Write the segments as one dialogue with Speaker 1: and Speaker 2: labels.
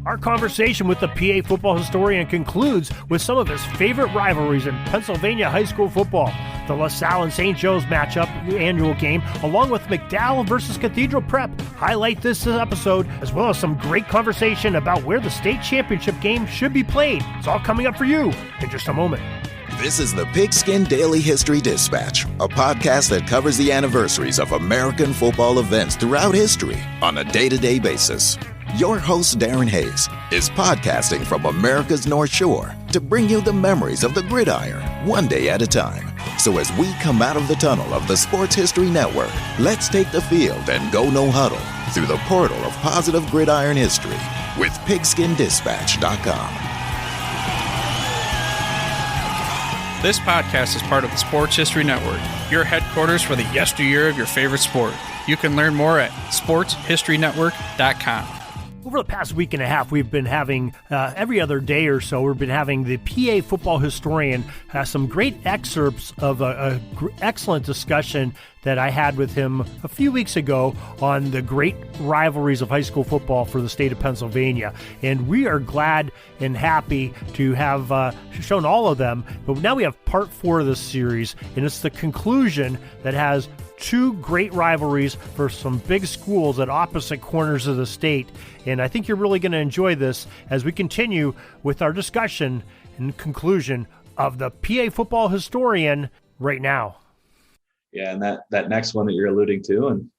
Speaker 1: Our conversation with the PA football historian concludes with some of his favorite rivalries in Pennsylvania high school football. The LaSalle and St. Joe's matchup annual game, along with McDowell versus Cathedral Prep, highlight this episode, as well as some great conversation about where the state championship game should be played. It's all coming up for you in just a moment.
Speaker 2: This is the Pigskin Daily History Dispatch, a podcast that covers the anniversaries of American football events throughout history on a day-to-day basis. Your host, Darren Hayes, is podcasting from America's North Shore to bring you the memories of the gridiron, one day at a time. So as we come out of the tunnel of the Sports History Network, let's take the field and go no huddle through the portal of positive gridiron history with pigskindispatch.com.
Speaker 3: This podcast is part of the Sports History Network, your headquarters for the yesteryear of your favorite sport. You can learn more at sportshistorynetwork.com.
Speaker 1: Over the past week and a half, we've been having, every other day or so, we've been having the PA football historian some great excerpts of an excellent discussion that I had with him a few weeks ago on the great rivalries of high school football for the state of Pennsylvania. And we are glad and happy to have shown all of them. But now we have part 4 of this series, and it's the conclusion that has two great rivalries for some big schools at opposite corners of the state. And I think you're really going to enjoy this as we continue with our discussion and conclusion of the PA football historian right now.
Speaker 4: Yeah, and that next one that you're alluding to, and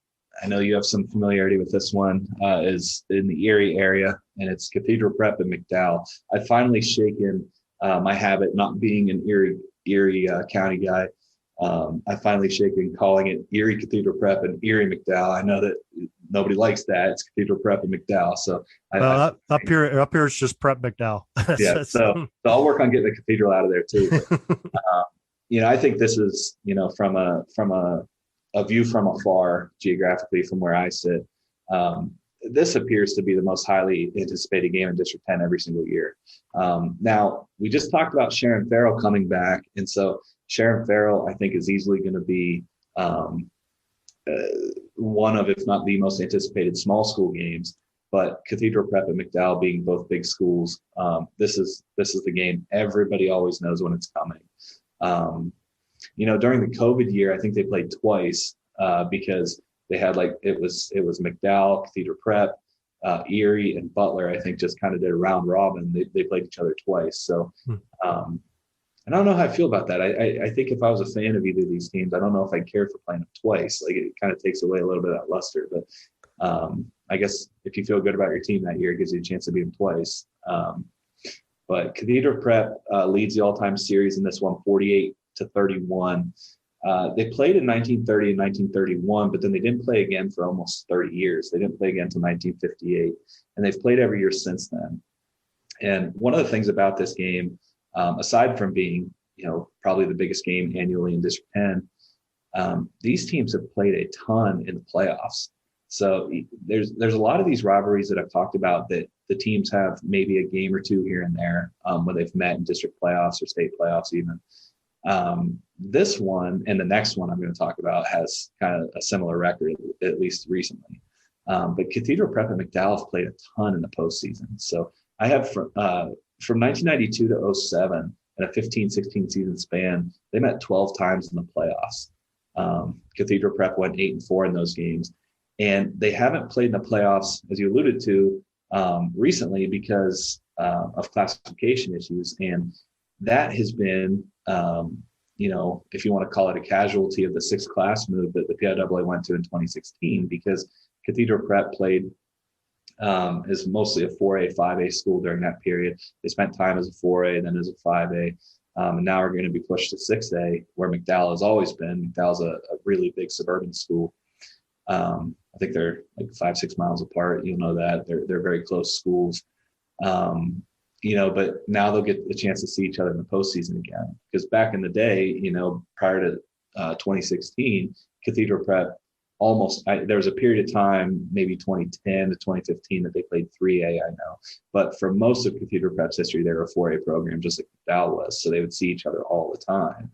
Speaker 4: I know you have some familiarity with this one, is in the Erie area, and it's Cathedral Prep in McDowell. I've finally shaken my habit, not being an Erie County guy. I finally shaken calling it Erie Cathedral Prep and Erie McDowell. I know that nobody likes that. It's Cathedral Prep and McDowell. So
Speaker 1: up here it's just Prep McDowell.
Speaker 4: Yeah. So I'll work on getting the Cathedral out of there too. But, I think this is, from a view from afar geographically from where I sit. This appears to be the most highly anticipated game in District 10 every single year. Now, we just talked about Sharon Farrell coming back. And so Sharon Farrell, I think, is easily going to be one of, if not the most anticipated small school games. But Cathedral Prep and McDowell being both big schools, this is the game everybody always knows when it's coming. During the COVID year, I think they played twice because they had it was McDowell, Cathedral Prep, Erie, and Butler. I think just kind of did a round robin. They played each other twice. So, and I don't know how I feel about that. I think if I was a fan of either of these teams, I don't know if I'd care for playing them twice. It kind of takes away a little bit of that luster. But I guess if you feel good about your team that year, it gives you a chance to beat them twice. But Cathedral Prep leads the all-time series in this one, 48-31. They played in 1930 and 1931, but then they didn't play again for almost 30 years. They didn't play again until 1958, and they've played every year since then. And one of the things about this game, aside from being, probably the biggest game annually in District 10, these teams have played a ton in the playoffs. So there's a lot of these rivalries that I've talked about that the teams have maybe a game or two here and there when they've met in district playoffs or state playoffs even. This one and the next one I'm going to talk about has kind of a similar record, at least recently. But Cathedral Prep and McDowell have played a ton in the postseason. So I have from 1992 to 07, in a 15-16 season span, they met 12 times in the playoffs. Cathedral Prep went 8-4 in those games. And they haven't played in the playoffs, as you alluded to, recently because of classification issues. And that has been, if you want to call it a casualty of the sixth class move that the PIAA went to in 2016, because Cathedral Prep played as mostly a 4A, 5A school during that period. They spent time as a 4A and then as a 5A. And now we're going to be pushed to 6A, where McDowell has always been. McDowell's a really big suburban school. I think they're 5-6 miles apart. You'll know that. They're very close schools. But now they'll get the chance to see each other in the postseason again. Because back in the day, prior to 2016, Cathedral Prep there was a period of time, maybe 2010 to 2015, that they played 3A, I know. But for most of Cathedral Prep's history, they were a 4A program, just like McDowell was. So they would see each other all the time.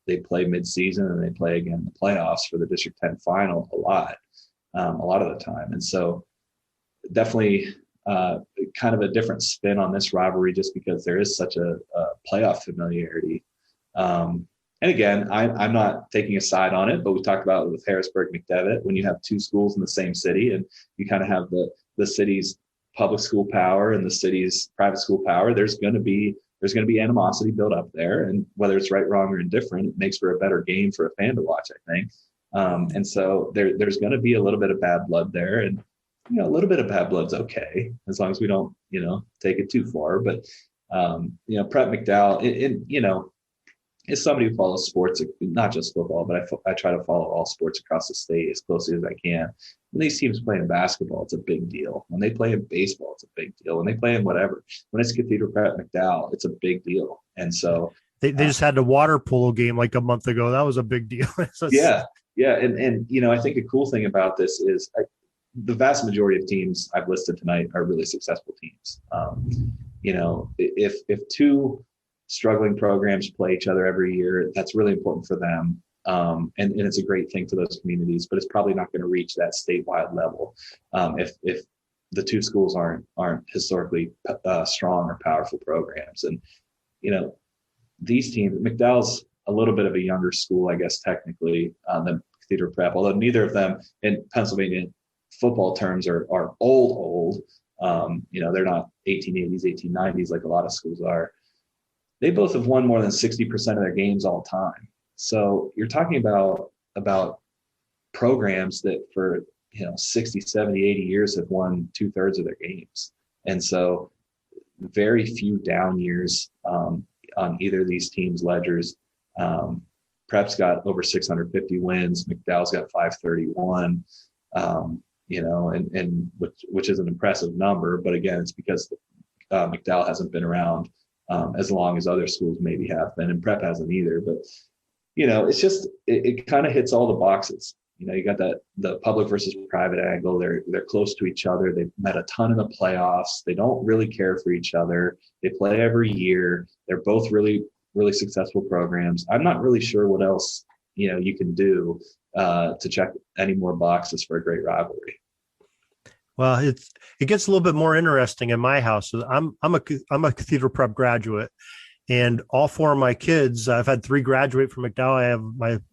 Speaker 4: They play mid-season and they play again in the playoffs for the District 10 final a lot of the time. And so definitely kind of a different spin on this rivalry, just because there is such a playoff familiarity. And again, I'm not taking a side on it, but we talked about it with Harrisburg, McDevitt, when you have two schools in the same city and you kind of have the city's public school power and the city's private school power, there's going to be animosity built up there. And whether it's right, wrong, or indifferent, it makes for a better game for a fan to watch, I think. And so there's going to be a little bit of bad blood there. And, a little bit of bad blood's okay, as long as we don't, take it too far. But, Prep McDowell, as somebody who follows sports, not just football, but I try to follow all sports across the state as closely as I can. When these teams play in basketball, it's a big deal. When they play in baseball, it's a big deal. When they play in whatever, when it's Cathedral Prep McDowell, it's a big deal. And so
Speaker 1: they just had the water polo game like a month ago. That was a big deal.
Speaker 4: Yeah. And I think a cool thing about this is the vast majority of teams I've listed tonight are really successful teams. If two struggling programs play each other every year, that's really important for them. And it's a great thing for those communities, but it's probably not going to reach that statewide level if the two schools aren't historically strong or powerful programs. And these teams, McDowell's a little bit of a younger school, I guess, technically, than Cathedral Prep, although neither of them in Pennsylvania football terms are old. They're not 1880s, 1890s like a lot of schools are. They both have won more than 60% of their games all time. So you're talking about programs that for 60, 70, 80 years have won 2/3 of their games. And so very few down years on either of these teams' ledgers. Prep's got over 650 wins. McDowell's got 531, and which is an impressive number. But again, it's because McDowell hasn't been around as long as other schools maybe have been, and Prep hasn't either. But it's just it kind of hits all the boxes. You got the public versus private angle. They're close to each other. They've met a ton in the playoffs. They don't really care for each other. They play every year. They're both really, really successful programs. I'm not really sure what else you can do to check any more boxes for a great rivalry.
Speaker 1: Well, it gets a little bit more interesting in my house. I'm a Cathedral Prep graduate, and all four of my kids, I've had 3 graduate from McDowell. I have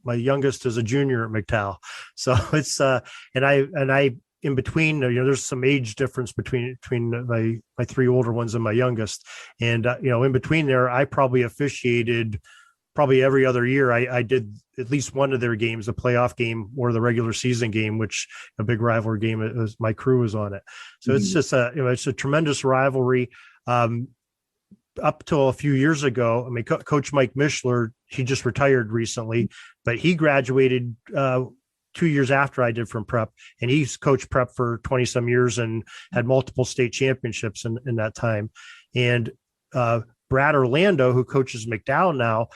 Speaker 1: my youngest is a junior at McDowell. So it's and I in between, there's some age difference between my 3 older ones and my youngest, and in between there, I probably officiated every other year. I did at least one of their games, the playoff game or the regular season game, which a big rivalry game. My crew was on it. So It's just it's a tremendous rivalry. Up till a few years ago, Coach Mike Mishler, he just retired recently, but he graduated 2 years after I did from Prep, and he's coached Prep for 20 some years and had multiple state championships in that time. And Brad Orlando, who coaches McDowell now,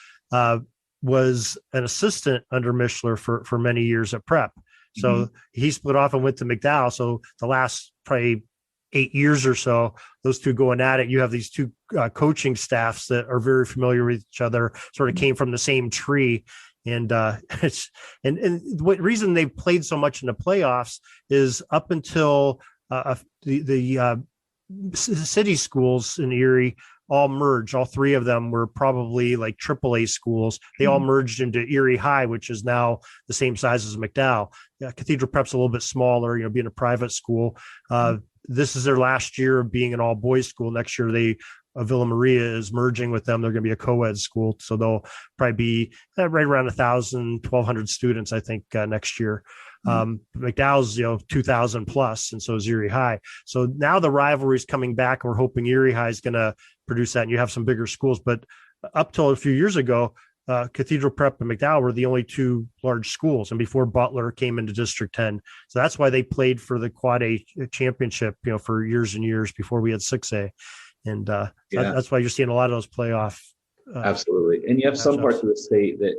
Speaker 1: was an assistant under Mishler for many years at Prep. So he split off and went to McDowell. So the last probably 8 years or so, those two going at it, you have these two coaching staffs that are very familiar with each other, sort of came from the same tree. And what reason they've played so much in the playoffs is up until the city schools in Erie all merged. All 3 of them were probably like AAA schools. They all merged into Erie High, which is now the same size as McDowell. Cathedral Prep's a little bit smaller, being a private school. This is their last year of being an all boys school. Next year, Villa Maria is merging with them. They're going to be a co-ed school. So they'll probably be right around 1,000, 1,200 students, I think, next year. McDowell's, 2,000 plus, and so is Erie High. So now the rivalry is coming back, and we're hoping Erie High is going to produce that, and you have some bigger schools. But up till a few years ago, Cathedral Prep and McDowell were the only 2 large schools, and before Butler came into District 10. So that's why they played for the Quad A championship, for years and years before we had 6A. And that's why you're seeing a lot of those playoff.
Speaker 4: Absolutely. And you have some parts of the state that,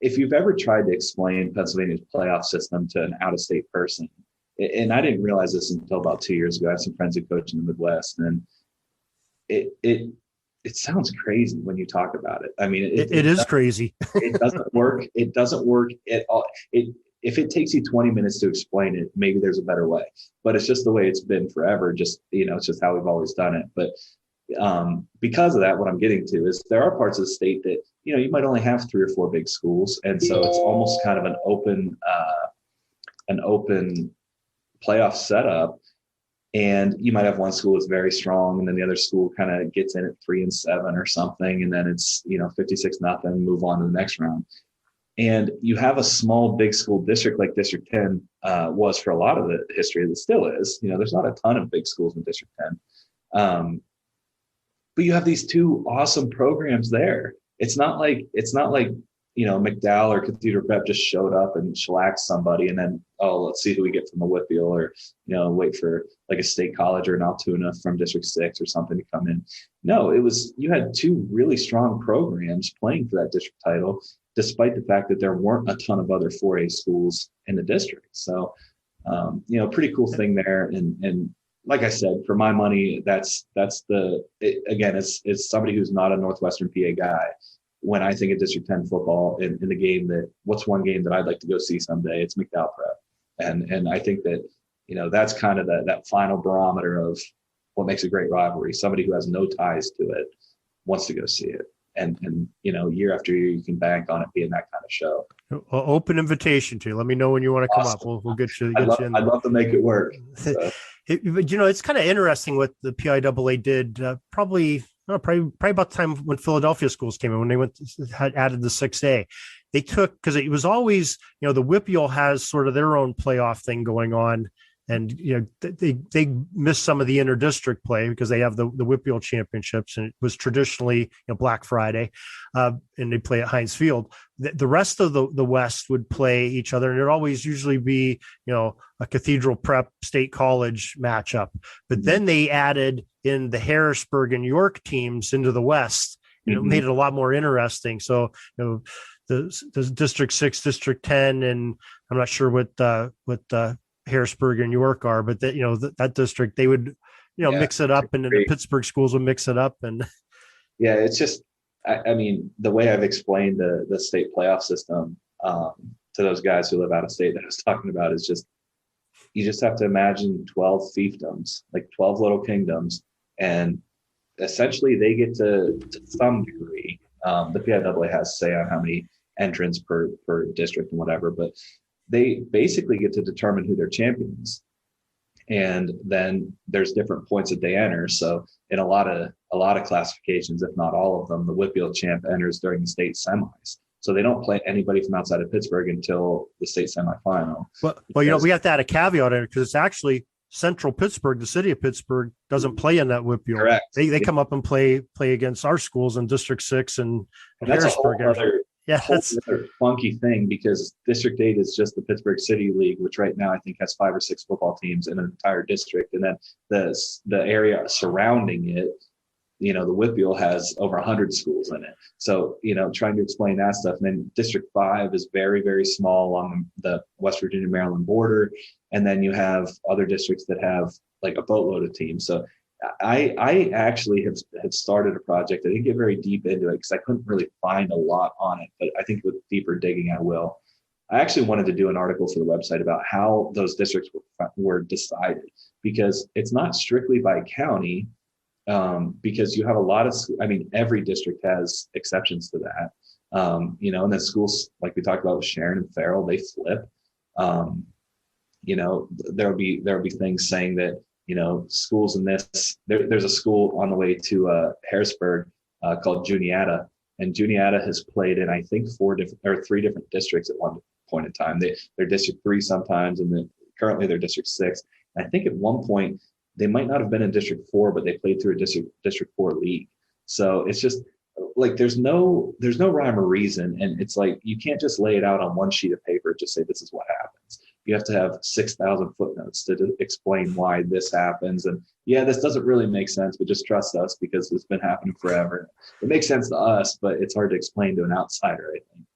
Speaker 4: if you've ever tried to explain Pennsylvania's playoff system to an out-of-state person, and I didn't realize this until about 2 years ago. I have some friends who coach in the Midwest, and it sounds crazy when you talk about it. I mean,
Speaker 1: it is crazy.
Speaker 4: It doesn't work. It doesn't work at all. if it takes you 20 minutes to explain it, maybe there's a better way, but it's just the way it's been forever. Just, it's just how we've always done it. But because of that, what I'm getting to is there are parts of the state that, you might only have 3 or 4 big schools. And so it's almost kind of an open playoff setup. And you might have one school that's very strong, and then the other school kind of gets in at 3 and 7 or something. And then it's, 56-0, move on to the next round. And you have a small, big school district like District 10 was for a lot of the history. It still is. There's not a ton of big schools in District 10. But you have these 2 awesome programs there. It's not like McDowell or Cathedral Prep just showed up and shellacked somebody and then, let's see who we get from the Whitfield, or, wait for like a State College or an Altoona from District 6 or something to come in. No, you had 2 really strong programs playing for that district title, despite the fact that there weren't a ton of other 4A schools in the district. So, pretty cool thing there. And like I said, for my money, it's somebody who's not a Northwestern PA guy. When I think of District 10 football in the game, what's one game that I'd like to go see someday? It's McDowell Prep. And I think that, that's kind of that final barometer of what makes a great rivalry. Somebody who has no ties to it wants to go see it. And year after year, you can bank on it being that kind of show.
Speaker 1: Open invitation to you. Let me know when you want to come
Speaker 4: Awesome.
Speaker 1: up. We'll get you.
Speaker 4: I'd love to make it work. So.
Speaker 1: It's kind of interesting what the PIAA did. Probably about the time when Philadelphia schools came in, when they had added the 6A. They took, because it was always, the Whitfield has sort of their own playoff thing going on. And, they missed some of the inter-district play because they have the Whitfield championships, and it was traditionally Black Friday, and they play at Heinz Field. The rest of the West would play each other, and it'd always usually be, a Cathedral Prep State College matchup. But then they added in the Harrisburg and York teams into the West, and it made it a lot more interesting. So, the District 6, District 10, and I'm not sure what Harrisburg and York are, but that district, they would, mix it up, and then the Pittsburgh schools would mix it up. And
Speaker 4: it's just, I mean, the way I've explained the state playoff system to those guys who live out of state that I was talking about is just, you just have to imagine 12 fiefdoms, like 12 little kingdoms. And essentially they get to some degree, the PIAA has say on how many entrants per district and whatever, but they basically get to determine who their champion is. And then there's different points that they enter. So in a lot of classifications, if not all of them, the Whitfield champ enters during the state semis. So they don't play anybody from outside of Pittsburgh until the state semifinal.
Speaker 1: Well, we have to add a caveat in it, because it's actually Central Pittsburgh, the city of Pittsburgh, doesn't play in that Whitfield.
Speaker 4: Correct.
Speaker 1: They come up and play against our schools in District 6 and
Speaker 4: that's
Speaker 1: Harrisburg.
Speaker 4: That's another funky thing, because District 8 is just the Pittsburgh City League, which right now I think has 5 or 6 football teams in an entire district. And then the area surrounding it, the Whitfield has over 100 schools in it. So, trying to explain that stuff. And then District 5 is very, very small along the West Virginia, Maryland border. And then you have other districts that have like a boatload of teams. So I actually have started a project. I didn't get very deep into it because I couldn't really find a lot on it, but I think with deeper digging, I will. I actually wanted to do an article for the website about how those districts were decided, because it's not strictly by county, because you have a lot of, every district has exceptions to that. And then schools, like we talked about with Sharon and Farrell, they flip. There'll be things saying that, schools in this, there's a school on the way to Harrisburg called Juniata, and Juniata has played in, I think, 3 different districts at one point in time. They're District 3 sometimes, and then currently they're District 6. And I think at one point they might not have been in District 4, but they played through a District 4 league. So it's just like there's no rhyme or reason, and it's like you can't just lay it out on one sheet of paper and just say this is what happens. You have to have 6,000 footnotes to explain why this happens. And this doesn't really make sense, but just trust us because it's been happening forever. It makes sense to us, but it's hard to explain to an outsider, I think.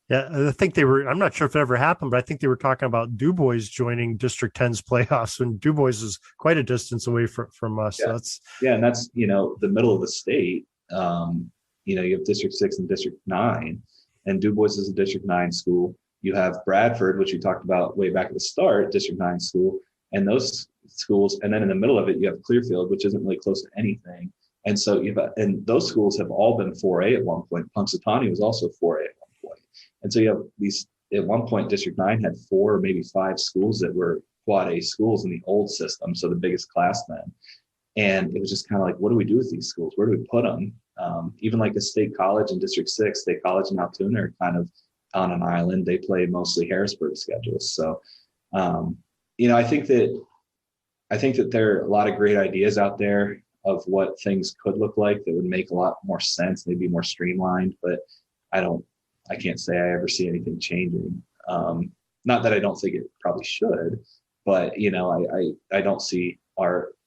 Speaker 1: Yeah, I think I'm not sure if it ever happened, but I think they were talking about Du Bois joining District 10's playoffs, and Du Bois is quite a distance away from us.
Speaker 4: Yeah.
Speaker 1: So
Speaker 4: and that's, the middle of the state. You have District 6 and District 9, and Du Bois is a District 9 school. You have Bradford, which we talked about way back at the start, District 9 school, and those schools. And then in the middle of it, you have Clearfield, which isn't really close to anything. And so and those schools have all been 4A at one point. Punxsutawney was also 4A at one point. And so you have these, at one point, District 9 had 4 or maybe 5 schools that were quad A schools in the old system. So the biggest class then. And it was just kind of like, what do we do with these schools? Where do we put them? Even like a State College in District 6, State College in Altoona are kind of on an island. They play mostly Harrisburg schedules. So, I think that there are a lot of great ideas out there of what things could look like that would make a lot more sense. They'd be more streamlined, but I can't say I ever see anything changing. Not that I don't think it probably should, but I don't see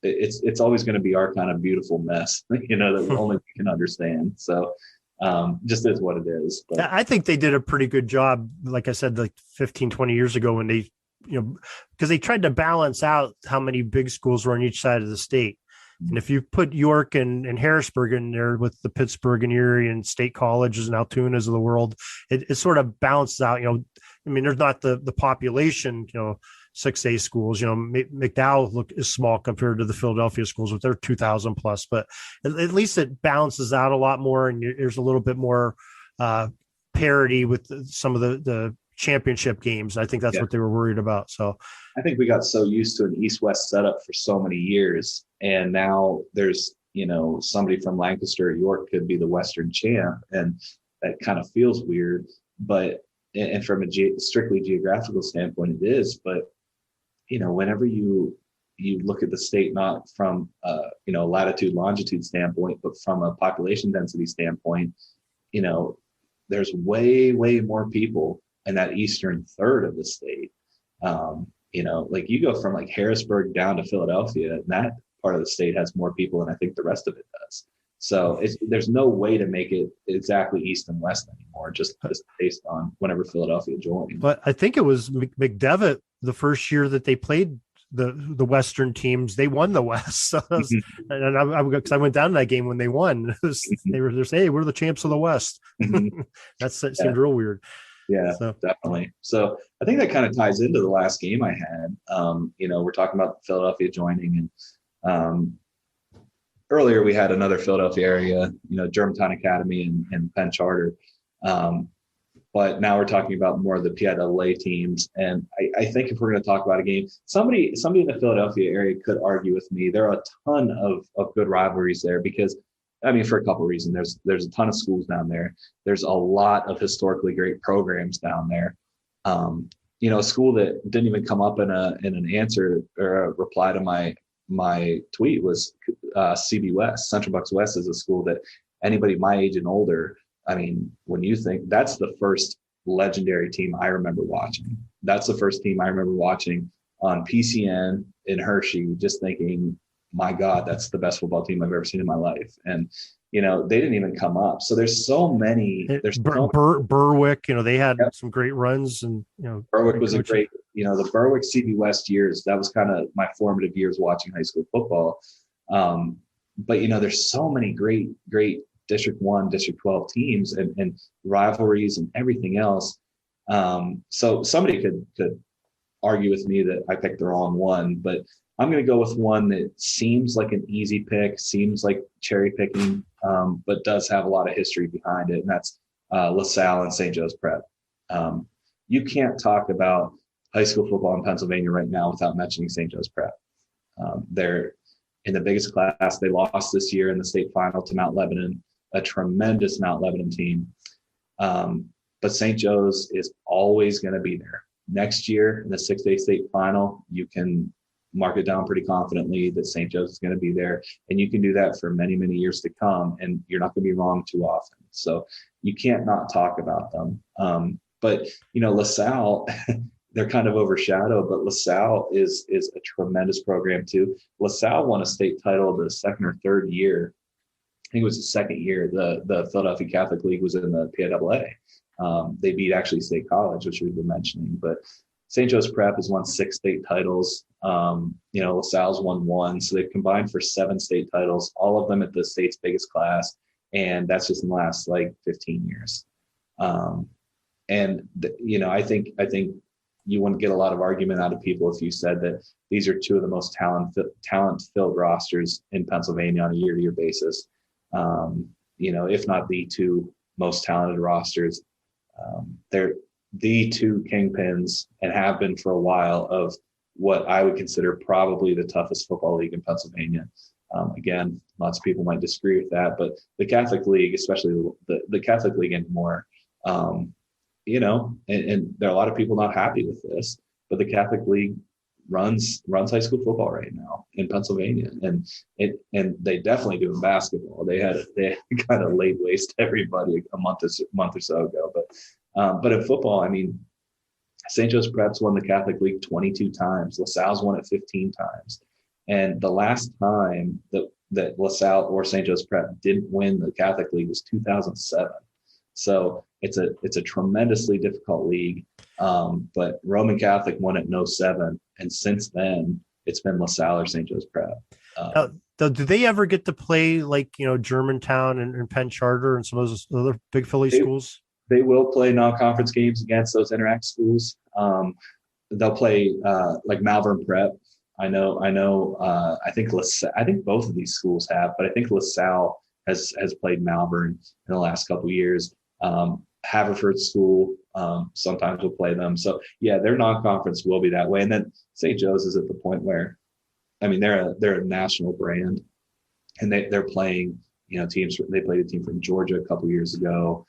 Speaker 4: it's always going to be our kind of beautiful mess, that only we can understand. So just is what it is. But
Speaker 1: I think they did a pretty good job. Like I said, like 15, 20 years ago when they, because they tried to balance out how many big schools were on each side of the state. And if you put York and Harrisburg in there with the Pittsburgh and Erie and state colleges and Altoonas of the world, it sort of balances out, there's not the population, 6A schools, McDowell is small compared to the Philadelphia schools with their 2,000 plus, but at least it balances out a lot more. And there's a little bit more parity with some of the championship games. I think that's what they were worried about. So
Speaker 4: I think we got so used to an East-West setup for so many years. And now there's, somebody from Lancaster or York could be the Western champ. And that kind of feels weird, but, and from a strictly geographical standpoint, it is, but, whenever you look at the state, not from, latitude, longitude standpoint, but from a population density standpoint, there's way, way more people in that eastern third of the state. Like you go from like Harrisburg down to Philadelphia, and that part of the state has more people than I think the rest of it does. So there's no way to make it exactly east and west anymore, just based on whenever Philadelphia joined.
Speaker 1: But I think it was McDevitt the first year that they played the Western teams, they won the West. So because I went down to that game when they won. They were saying, hey, we're the champs of the West. That seemed real weird.
Speaker 4: Yeah, so definitely. So I think that kind of ties into the last game I had. We're talking about Philadelphia joining, and earlier we had another Philadelphia area, Germantown Academy and Penn Charter. But now we're talking about more of the PIAA teams. And I think if we're going to talk about a game, somebody in the Philadelphia area could argue with me. There are a ton of good rivalries there because, for a couple of reasons. There's a ton of schools down there. There's a lot of historically great programs down there. A school that didn't even come up in an answer or a reply to my tweet was CB West. Central Bucks West is a school that anybody my age and older, when you think, that's the first legendary team I remember watching. That's the first team I remember watching on PCN in Hershey, just thinking, my God, that's the best football team I've ever seen in my life. And, they didn't even come up. So there's so many.
Speaker 1: Berwick, they had some great runs, and,
Speaker 4: Berwick was a great, the Berwick CB West years, that was kind of my formative years watching high school football. But, there's so many great District 1, District 12 teams and rivalries and everything else. So somebody could argue with me that I picked the wrong one, but I'm going to go with one that seems like an easy pick, seems like cherry picking, but does have a lot of history behind it. And that's LaSalle and St. Joe's Prep. You can't talk about high school football in Pennsylvania right now without mentioning St. Joe's Prep. They're in the biggest class. They lost this year in the state final to Mount Lebanon, a tremendous Mount Lebanon team. But St. Joe's is always going to be there. Next year in the 6A state final, you can mark it down pretty confidently that St. Joe's is going to be there. And you can do that for many, many years to come. And you're not going to be wrong too often. So you can't not talk about them. But, LaSalle, they're kind of overshadowed, but LaSalle is a tremendous program too. LaSalle won a state title the second or third year. I think it was the second year. The Philadelphia Catholic League was in the PIAA. They beat actually State College, which we've been mentioning, but St. Joe's Prep has won 6 state titles. LaSalle's won 1. So they've combined for 7 state titles, all of them at the state's biggest class. And that's just in the last 15 years. I think you wouldn't get a lot of argument out of people if you said that these are two of the most talent-filled rosters in Pennsylvania on a year-to-year basis. If not the two most talented rosters. They're the two kingpins and have been for a while of what I would consider probably the toughest football league in Pennsylvania. Again, lots of people might disagree with that, but the Catholic League, especially the Catholic League anymore, and there are a lot of people not happy with this, but the Catholic League runs high school football right now in Pennsylvania, and they definitely do in basketball. They kind of laid waste to everybody a month or so ago, but in football, I mean, St. Joe's Prep's won the Catholic League 22 times. LaSalle's won it 15 times. And the last time that LaSalle or St. Joe's Prep didn't win the Catholic League was 2007. So it's a tremendously difficult league. But Roman Catholic won it in 2007. And since then, it's been LaSalle or St. Joe's Prep.
Speaker 1: Do they ever get to play like, Germantown and Penn Charter and some of those other big Philly schools?
Speaker 4: They will play non-conference games against those Interact schools. They'll play like Malvern Prep. I think both of these schools have, but I think LaSalle has played Malvern in the last couple of years. Haverford School sometimes will play them. So yeah, their non-conference will be that way. And then St. Joe's is at the point where, I mean, they're a national brand, and they're playing teams. They played a team from Georgia a couple of years ago.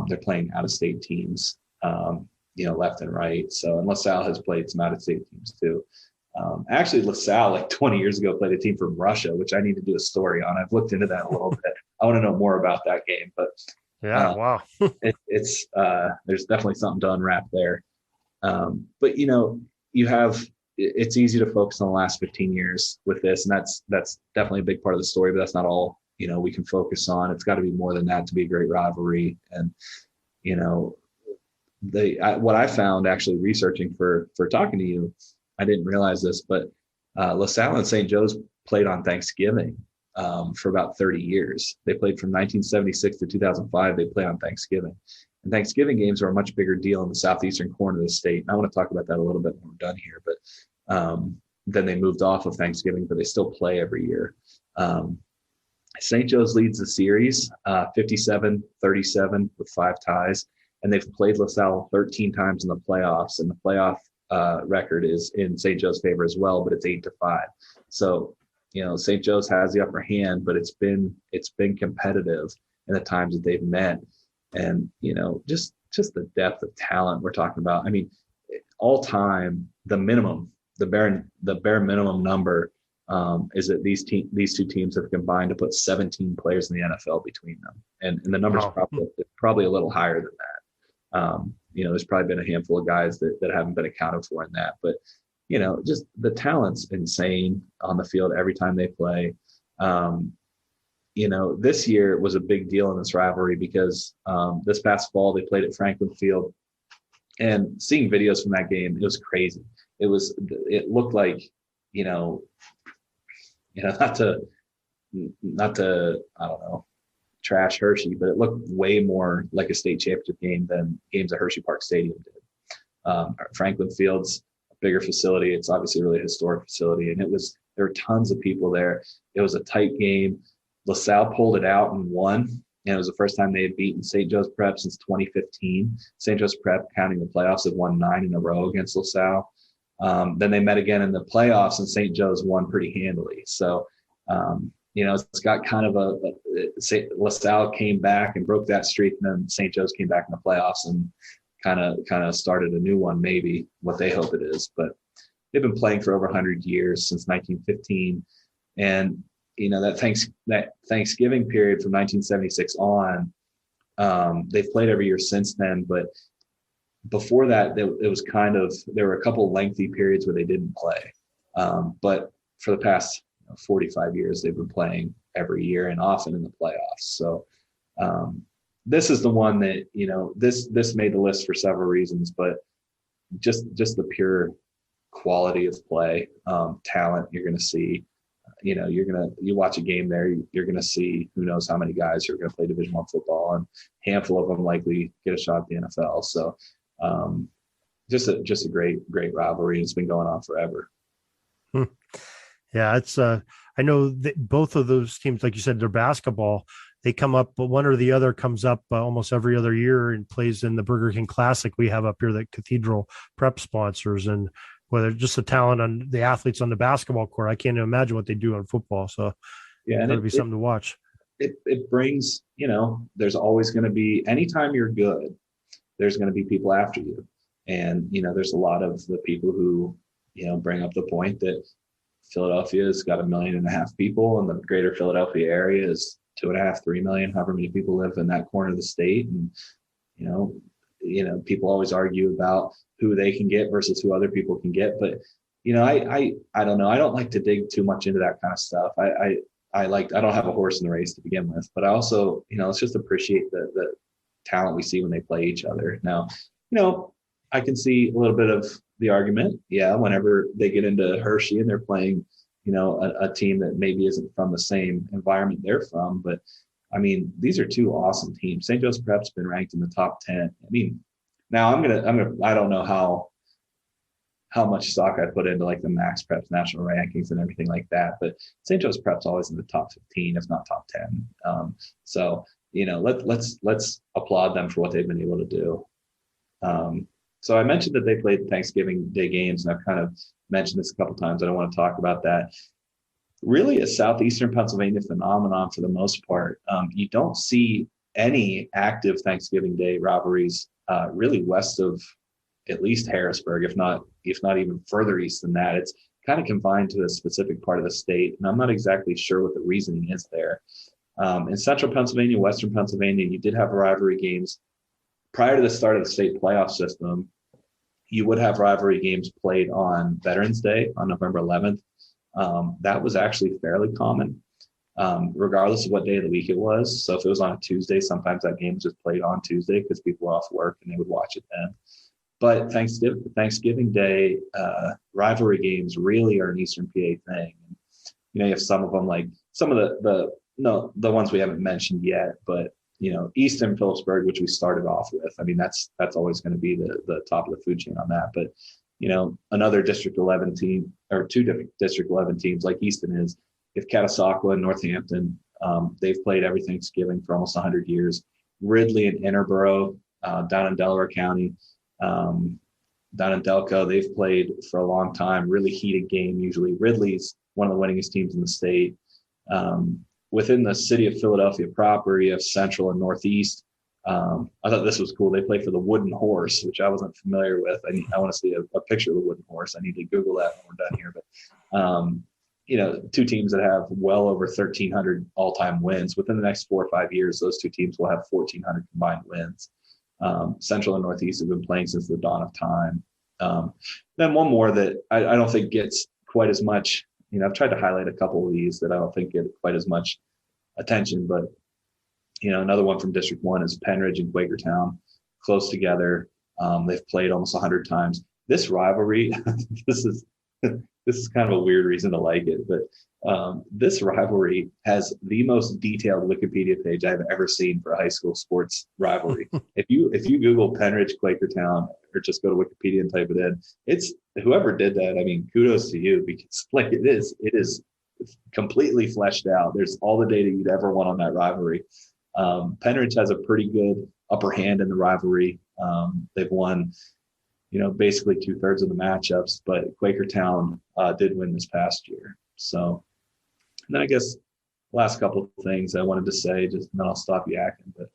Speaker 4: They're playing out-of-state teams, left and right. So, and LaSalle has played some out-of-state teams too. Actually, LaSalle, like 20 years ago, played a team from Russia, which I need to do a story on. I've looked into that a little bit. I want to know more about that game, but
Speaker 1: wow,
Speaker 4: it's there's definitely something to unwrap there. But it's easy to focus on the last 15 years with this, and that's definitely a big part of the story. But that's not all we can focus on. It's got to be more than that to be a great rivalry. And what I found actually researching for talking to you, I didn't realize this, but LaSalle and St. Joe's played on Thanksgiving for about 30 years. They played from 1976 to 2005. They played on Thanksgiving. And Thanksgiving games are a much bigger deal in the southeastern corner of the state. And I want to talk about that a little bit when we're done here. But then they moved off of Thanksgiving, but they still play every year. St. Joe's leads the series 57-37 with 5 ties. And they've played LaSalle 13 times in the playoffs. And the playoff record is in St. Joe's favor as well, but it's 8-5. So, St. Joe's has the upper hand, but it's been competitive in the times that they've met. And, just the depth of talent we're talking about. I mean, all time, the bare minimum number is that these two teams have combined to put 17 players in the NFL between them. And the number's probably a little higher than that. There's probably been a handful of guys that haven't been accounted for in that, but just the talent's insane on the field every time they play. This year was a big deal in this rivalry because this past fall they played at Franklin Field, and seeing videos from that game, it was crazy. It looked like, not to I don't know, trash Hershey, but it looked way more like a state championship game than games at Hershey Park Stadium did. Franklin Field's a bigger facility. It's obviously a really historic facility, and there were tons of people there. It was a tight game. LaSalle pulled it out and won, and it was the first time they had beaten St. Joe's Prep since 2015. St. Joe's Prep, counting the playoffs, have won 9 in a row against LaSalle. Then they met again in the playoffs, and St. Joe's won pretty handily. So, it's got kind of LaSalle came back and broke that streak, and then St. Joe's came back in the playoffs and kind of started a new one, maybe what they hope it is. But they've been playing for over 100 years, since 1915, and that Thanksgiving period from 1976 on, they've played every year since then. But before that, there were a couple lengthy periods where they didn't play. But for the past 45 years, they've been playing every year and often in the playoffs. So this is the one that, this made the list for several reasons, but just the pure quality of play, talent you're going to see. you watch a game there, you're gonna see who knows how many guys who are gonna play Division I football, and a handful of them likely get a shot at the NFL. So just a great rivalry. It's been going on forever.
Speaker 1: Yeah, it's I know that both of those teams, like you said, they're basketball. They come up, but one or the other comes up almost every other year and plays in the Burger King Classic we have up here that Cathedral Prep sponsors. And whether just the talent on the athletes on the basketball court, I can't imagine what they do on football. So
Speaker 4: yeah,
Speaker 1: that'll be something to watch.
Speaker 4: It brings, there's always going to be, anytime you're good, there's going to be people after you. And, there's a lot of the people who, bring up the point that Philadelphia's got 1.5 million people, and the greater Philadelphia area is 2.5, 3 million, however many people live in that corner of the state. And, people always argue about who they can get versus who other people can get. But, I don't know. I don't like to dig too much into that kind of stuff. I don't have a horse in the race to begin with, but I also, let's just appreciate the talent we see when they play each other. Now, I can see a little bit of the argument. Yeah. Whenever they get into Hershey and they're playing, a team that maybe isn't from the same environment they're from. But I mean, these are two awesome teams. St. Joe's Prep's been ranked in the top 10. I mean, now I don't know how much stock I put into like the Max Preps national rankings and everything like that, but St. Joe's Prep's always in the top 15, if not top 10. So, let's applaud them for what they've been able to do. So I mentioned that they played Thanksgiving Day games, and I've kind of mentioned this a couple of times. I don't want to talk about that. Really a southeastern Pennsylvania phenomenon for the most part. You don't see any active Thanksgiving Day rivalries really west of at least Harrisburg, if not even further east than that. It's kind of confined to a specific part of the state, and I'm not exactly sure what the reasoning is there. In central Pennsylvania, western Pennsylvania, you did have rivalry games. Prior to the start of the state playoff system, you would have rivalry games played on Veterans Day on November 11th. That was actually fairly common, regardless of what day of the week it was. So if it was on a Tuesday, sometimes that game was just played on Tuesday because people were off work and they would watch it then. But Thanksgiving Day rivalry games really are an Eastern PA thing. You have some of them, like some of the ones we haven't mentioned yet, but Easton, Phillipsburg, which we started off with. I mean, that's always going to be the top of the food chain on that. But, another District 11 team, or two different District 11 teams like Easton is, if Catasauqua and Northampton, they've played every Thanksgiving for almost 100 years. Ridley and Interboro down in Delaware County, down in Delco, they've played for a long time, really heated game usually. Ridley's one of the winningest teams in the state. Within the city of Philadelphia proper, you have Central and Northeast. I thought this was cool. They play for the Wooden Horse, which I wasn't familiar with. I want to see a picture of the Wooden Horse. I need to Google that when we're done here. But, two teams that have well over 1,300 all-time wins. Within the next 4 or 5 years, those two teams will have 1,400 combined wins. Central and Northeast have been playing since the dawn of time. Then one more that I don't think gets quite as much. I've tried to highlight a couple of these that I don't think get quite as much attention, but, another one from District 1 is Penridge and Quakertown, close together. They've played almost 100 times. This rivalry, this is kind of a weird reason to like it, but this rivalry has the most detailed Wikipedia page I've ever seen for a high school sports rivalry. If you Google Penridge, Quakertown, or just go to Wikipedia and type it in, it's whoever did that. I mean, kudos to you, because it is completely fleshed out. There's all the data you'd ever want on that rivalry. Penridge has a pretty good upper hand in the rivalry. They've won, basically 2/3 of the matchups, but Quakertown did win this past year. So, and then I guess last couple of things I wanted to say, and then I'll stop yakking, but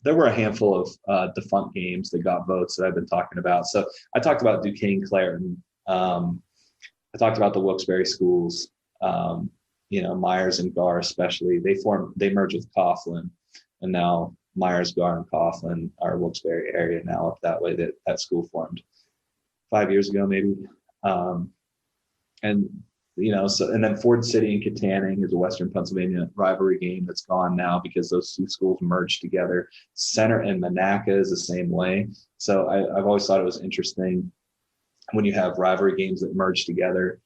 Speaker 4: there were a handful of defunct games that got votes that I've been talking about. So I talked about Duquesne, Clareton. I talked about the Wilkes-Barre schools, Myers and Gar especially. They merged with Coughlin, and now Myers, Gar, and Coughlin are Wilkes-Barre area now up that way. That school formed 5 years ago, maybe. And then Ford City and Katanning is a Western Pennsylvania rivalry game that's gone now because those two schools merged together. Center and Monaca is the same way. So I've always thought it was interesting when you have rivalry games that merge together.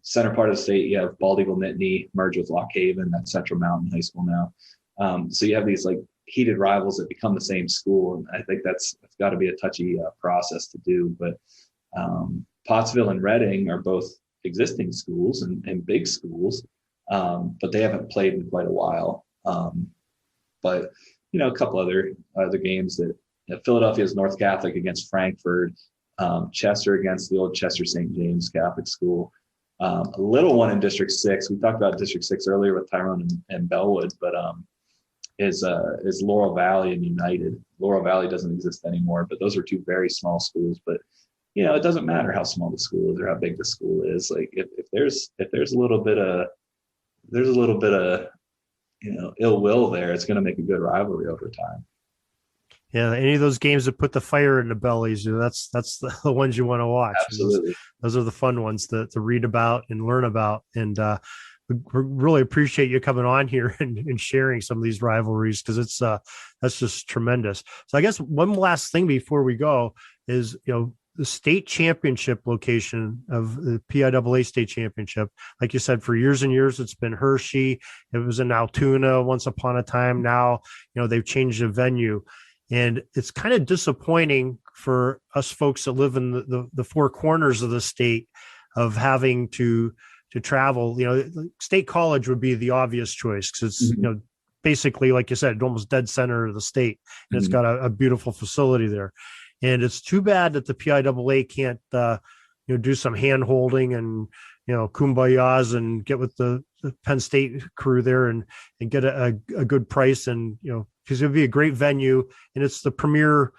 Speaker 4: Center part of the state, you have Bald Eagle Nittany merged with Lock Haven, that's Central Mountain High School now. So you have these like heated rivals that become the same school. And I think that's got to be a touchy process to do. But Pottsville and Reading are both existing schools and big schools, but they haven't played in quite a while. But, a couple other games that Philadelphia's North Catholic against Frankfurt, Chester against the old Chester St. James Catholic School. A little one in District 6. We talked about District 6 earlier with Tyrone and Bellwood, but is Laurel Valley and United. Laurel Valley doesn't exist anymore, but those are two very small schools. But it doesn't matter how small the school is or how big the school is. Like if there's a little bit of ill will there, it's going to make a good rivalry over time.
Speaker 1: Yeah, any of those games that put the fire in the bellies, that's the ones you want to watch.
Speaker 4: Absolutely,
Speaker 1: those are the fun ones to read about and learn about. And we really appreciate you coming on here and sharing some of these rivalries, because it's that's just tremendous. So I guess one last thing before we go is the state championship location of the PIAA state championship. Like you said, for years and years, it's been Hershey. It was in Altoona once upon a time. Now, they've changed the venue. And it's kind of disappointing for us folks that live in the four corners of the state of having to travel. State College would be the obvious choice, because it's, basically, like you said, almost dead center of the state. And it's got a beautiful facility there. And it's too bad that the PIAA can't, do some hand holding and, kumbayas and get with the Penn State crew there and get a good price. And, because it'd be a great venue, and it's the premier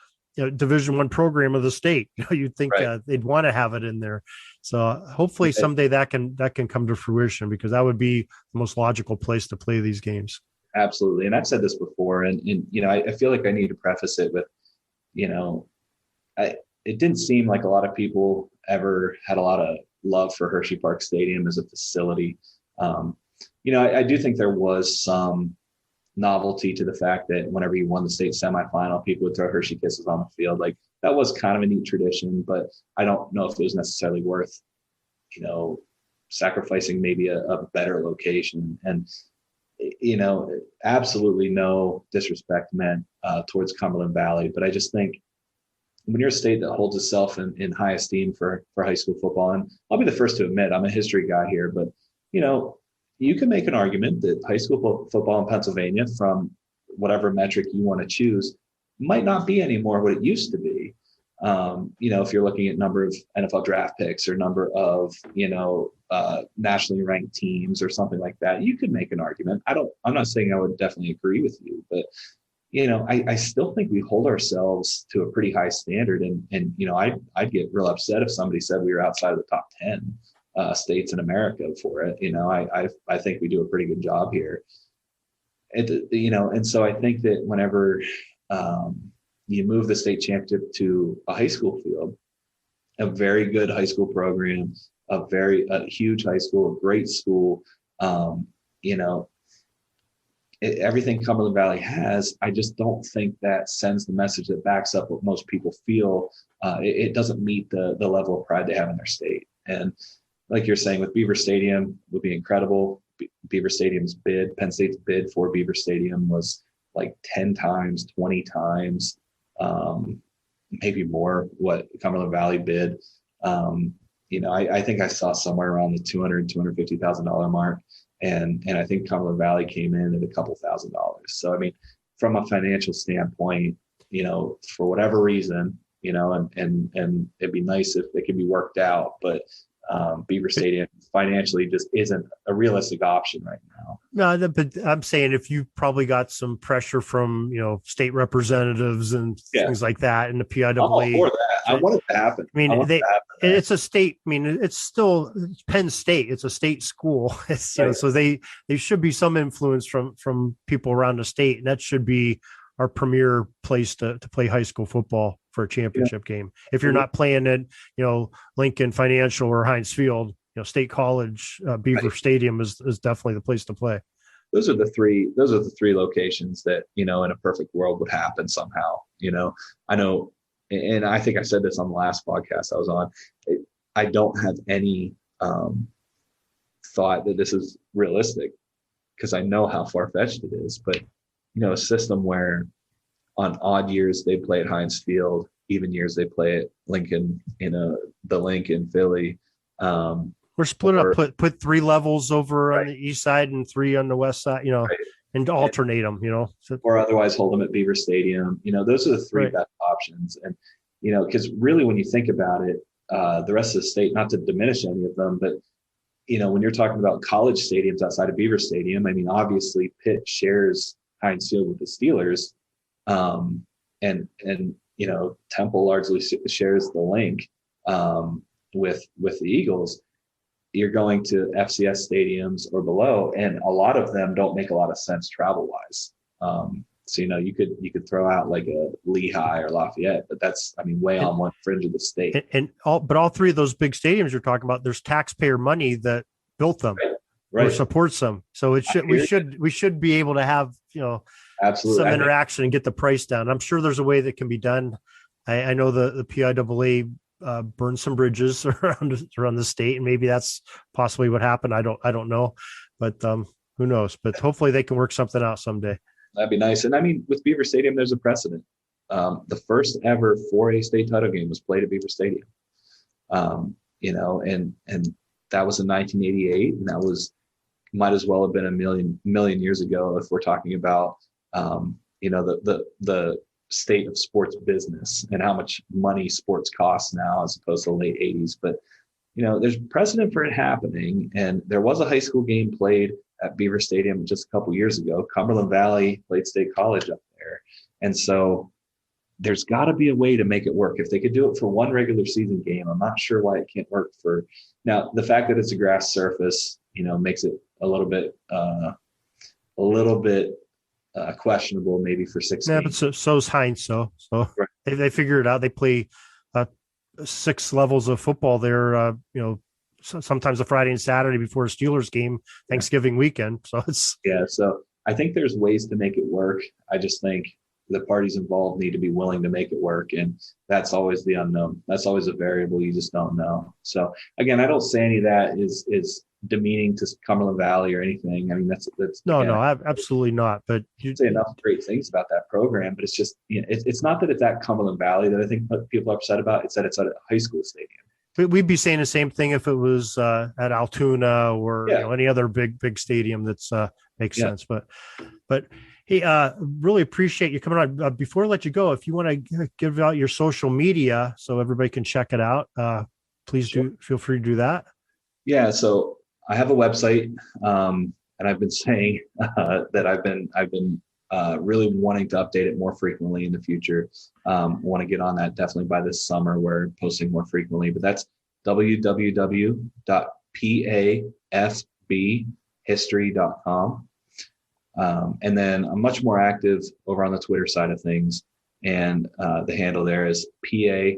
Speaker 1: Division I program of the state. You'd think they'd want to have it in there. So hopefully someday that can come to fruition, because that would be the most logical place to play these games.
Speaker 4: Absolutely. And I've said this before, and I feel like I need to preface it with, it didn't seem like a lot of people ever had a lot of love for Hershey Park Stadium as a facility. I do think there was some novelty to the fact that whenever you won the state semifinal, people would throw Hershey kisses on the field. Like, that was kind of a neat tradition, but I don't know if it was necessarily worth, sacrificing maybe a better location. And, absolutely no disrespect meant towards Cumberland Valley, but I just think when you're a state that holds itself in high esteem for high school football, and I'll be the first to admit I'm a history guy here, but you can make an argument that high school football in Pennsylvania, from whatever metric you want to choose, might not be anymore what it used to be. If you're looking at number of NFL draft picks or number of, nationally ranked teams or something like that, you could make an argument. I'm not saying I would definitely agree with you, but I still think we hold ourselves to a pretty high standard. And I'd get real upset if somebody said we were outside of the top 10 states in America for it. I think we do a pretty good job here. And so I think that whenever you move the state championship to a high school field, a very good high school program, a huge high school, a great school, everything Cumberland Valley has, I just don't think that sends the message that backs up what most people feel. It doesn't meet the level of pride they have in their state. And like you're saying, with Beaver Stadium would be incredible. Beaver Stadium's bid, Penn State's bid for Beaver Stadium was like 10 times, 20 times, maybe more what Cumberland Valley bid. I think I saw somewhere around the $250,000 mark. And I think Cumberland Valley came in at a couple $1,000. So, I mean, from a financial standpoint, for whatever reason, and it'd be nice if it could be worked out, but Beaver Stadium financially just isn't a realistic option right now.
Speaker 1: No, but I'm saying if you probably got some pressure from, state representatives and things like that in the PIAA.
Speaker 4: I'm all for that. I want it to happen.
Speaker 1: I mean, it's a state. I mean, it's still Penn State. It's a state school. So they should be some influence from people around the state, and that should be our premier place to play high school football for a championship game. If you're not playing at, Lincoln Financial or Heinz Field, State College, Beaver Stadium is definitely the place to play.
Speaker 4: Those are the three locations that, in a perfect world would happen somehow. I know, and I think I said this on the last podcast I was on, I don't have any thought that this is realistic, because I know how far-fetched it is. But, a system where on odd years they play at Heinz Field, even years they play at Lincoln, the Lincoln, Philly.
Speaker 1: We're split up, put 3 levels over on the east side and 3 on the west side, and alternate them,
Speaker 4: or otherwise hold them at Beaver Stadium. Those are the 3 best options. And, because really when you think about it, the rest of the state, not to diminish any of them, but, when you're talking about college stadiums outside of Beaver Stadium, obviously Pitt shares Heinz Field with the Steelers, and Temple largely shares the link with the Eagles. You're going to FCS stadiums or below, and a lot of them don't make a lot of sense travel wise. So you could throw out like a Lehigh or Lafayette, but that's way on one fringe of the state.
Speaker 1: But all 3 of those big stadiums you're talking about, there's taxpayer money that built them, or supports them. So we should be able to have
Speaker 4: absolutely
Speaker 1: some interaction and get the price down. I'm sure there's a way that can be done. I know the PIAA burned some bridges around the state, and maybe that's possibly what happened. I don't know, but who knows? But hopefully they can work something out someday.
Speaker 4: That'd be nice. And with Beaver Stadium, there's a precedent. The first ever 4A state title game was played at Beaver Stadium. And that was in 1988, and that might as well have been a million years ago if we're talking about the state of sports business and how much money sports costs now as opposed to the late 80s. But there's precedent for it happening, and there was a high school game played at Beaver Stadium just a couple years ago. Cumberland Valley played State College up there, and so there's got to be a way to make it work. If they could do it for one regular season game, I'm not sure why it can't work for now. The fact that it's a grass surface, makes it a little bit questionable maybe for 6 games.
Speaker 1: But so's Heinz. So right. They figure it out. They play 6 levels of football there. Sometimes a Friday and Saturday before a Steelers game, Thanksgiving weekend. So
Speaker 4: So I think there's ways to make it work. I just think the parties involved need to be willing to make it work, and that's always the unknown. That's always a variable you just don't know. So again, I don't say any of that is demeaning to Cumberland Valley or anything. That's
Speaker 1: no, absolutely not. But
Speaker 4: you say enough great things about that program, but it's just it's not that it's at Cumberland Valley that I think people are upset about. It's that it's at a high school stadium.
Speaker 1: We'd be saying the same thing if it was at Altoona or any other big stadium that's makes sense. But hey, really appreciate you coming on. Before I let you go, if you want to give out your social media so everybody can check it out, please do feel free to do that. Yeah.
Speaker 4: So I have a website, and I've been saying that I've been really wanting to update it more frequently in the future. Want to get on that definitely by this summer. We're posting more frequently, but that's www.pafbhistory.com. And then I'm much more active over on the Twitter side of things. And the handle there is PA_FB_history.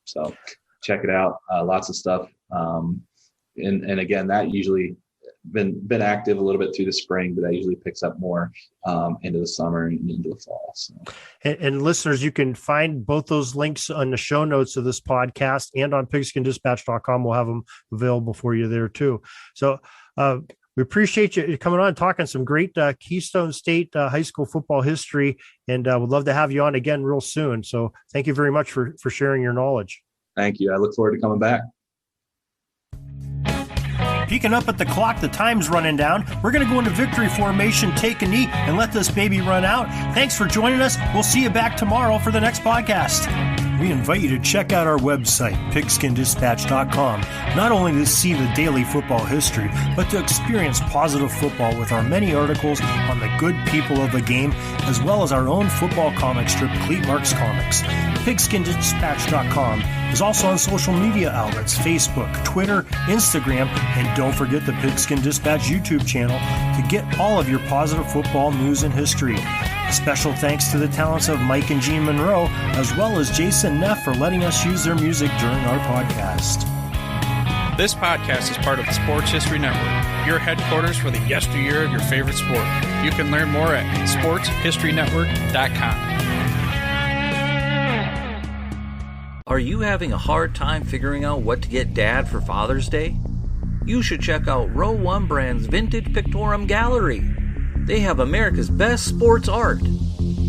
Speaker 4: So check it out. Lots of stuff. And again, that usually been active a little bit through the spring, but that usually picks up more into the summer and into the fall. So.
Speaker 1: And listeners, you can find both those links on the show notes of this podcast and on pigskindispatch.com. We'll have them available for you there too. So we appreciate you coming on and talking some great Keystone State high school football history, and would love to have you on again real soon. So thank you very much for sharing your knowledge.
Speaker 4: Thank you. I look forward to coming back.
Speaker 1: Peeking up at the clock, the time's running down. We're going to go into victory formation, take a knee, and let this baby run out. Thanks for joining us. We'll see you back tomorrow for the next podcast. We invite you to check out our website, pigskindispatch.com, not only to see the daily football history, but to experience positive football with our many articles on the good people of the game, as well as our own football comic strip, Cleat Marks Comics. Pigskindispatch.com is also on social media outlets, Facebook, Twitter, Instagram, and don't forget the Pigskin Dispatch YouTube channel to get all of your positive football news and history. Special thanks to the talents of Mike and Jean Monroe, as well as Jason Neff for letting us use their music during our podcast.
Speaker 3: This podcast is part of the Sports History Network, your headquarters for the yesteryear of your favorite sport. You can learn more at sportshistorynetwork.com.
Speaker 5: Are you having a hard time figuring out what to get Dad for Father's Day? You should check out Row 1 Brand's Vintage Pictorum Gallery. They have America's best sports art.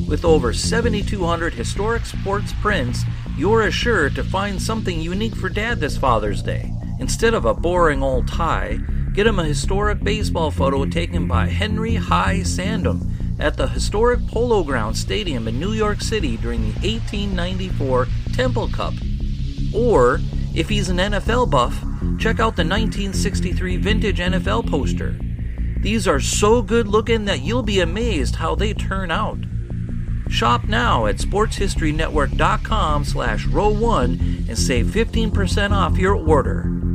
Speaker 5: With over 7,200 historic sports prints, you're assured to find something unique for Dad this Father's Day. Instead of a boring old tie, get him a historic baseball photo taken by Henry High Sandom at the historic Polo Grounds Stadium in New York City during the 1894 Temple Cup. Or, if he's an NFL buff, check out the 1963 vintage NFL poster. These are so good looking that you'll be amazed how they turn out. Shop now at sportshistorynetwork.com/row1 and save 15% off your order.